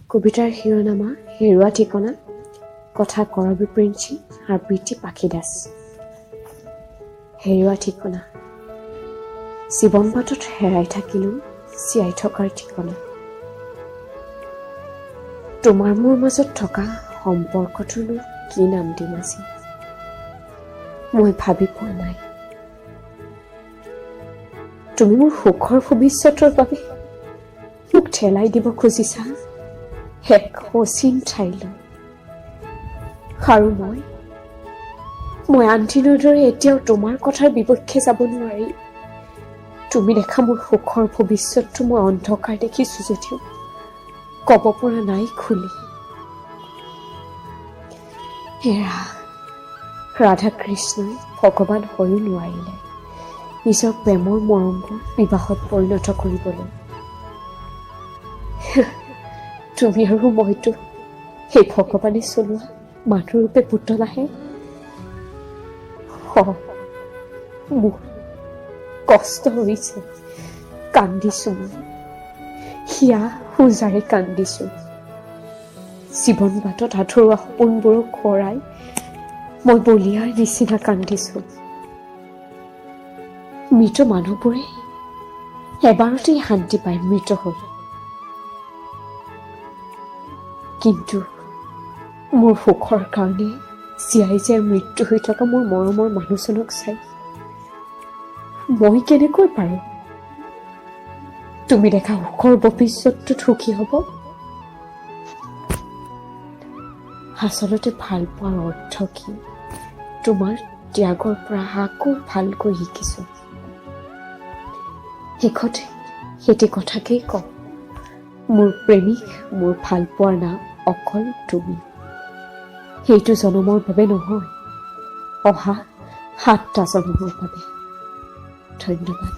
কবিতাৰ শিৰোনামা হেৰুৱা ঠিকনা, কথা কৰবী প্ৰিন্সি আৰু প্ৰীতি পাখি দাস। হেৰুৱা ঠিকনা। জীৱন বাটত হেৰাই থাকিলোঁ জীয়াই থকাৰ ঠিকনা। তোমাৰ মোৰ মাজত থকা সম্পৰ্কটোনো কি নাম দিম আজি, মই ভাবি পোৱা নাই। তুমি মোৰ সুখৰ ভৱিষ্যতৰ বাবে মোক ঠেলাই দিব খুজিছা এক অচিন ঠাইলৈ। আৰু মই আনদিনৰ দৰে এতিয়াও তোমাৰ কথাৰ বিপক্ষে যাব নোৱাৰি। তুমি দেখা মোৰ সুখৰ ভৱিষ্যতটো মই অন্ধকাৰ দেখিছোঁ যদিও ক'ব পৰা নাই খুলি। হেৰা, ৰাধা কৃষ্ণই ভগৱান হৈও নোৱাৰিলে নিজৰ প্ৰেমৰ মৰমবোৰ বিবাহত পৰিণত কৰিবলৈ। তুমি আৰু মইতো সেই ভগৱানে চলোৱা মানুহৰূপে পুতলাহে। মোৰ কষ্ট হৈছে, কান্দিছোঁ মই, হিয়া সোজাৰে কান্দিছোঁ। জীৱন বাটত আঁতৰোৱা সপোনবোৰক খৰাই মই বলিয়াৰ নিচিনা কান্দিছোঁ। মৃত মানুহবোৰে এবাৰতেই শান্তি পায় মৃত হৈ, কিন্তু মোৰ সুখৰ কাৰণে জীয়াই জীয়াই মৃত্যু হৈ থকা মোৰ মৰমৰ মানুহজনক চাই মই কেনেকৈ পাৰোঁ তুমি দেখা সুখৰ ভৱিষ্যতটোত সুখী হ'ব? আচলতে ভাল পোৱাৰ অৰ্থ কি তোমাৰ ত্যাগৰ পৰা আকৌ ভালকৈ শিকিছোঁ। শেষতে সেইটো কথাকেই কওঁ, মোৰ প্ৰেমিক, মোৰ ভাল পোৱাৰ নাম অকল তুমি। সেইটো জনমৰ বাবে নহয়, অহা 7টা জনমৰ বাবে। ধন্যবাদ।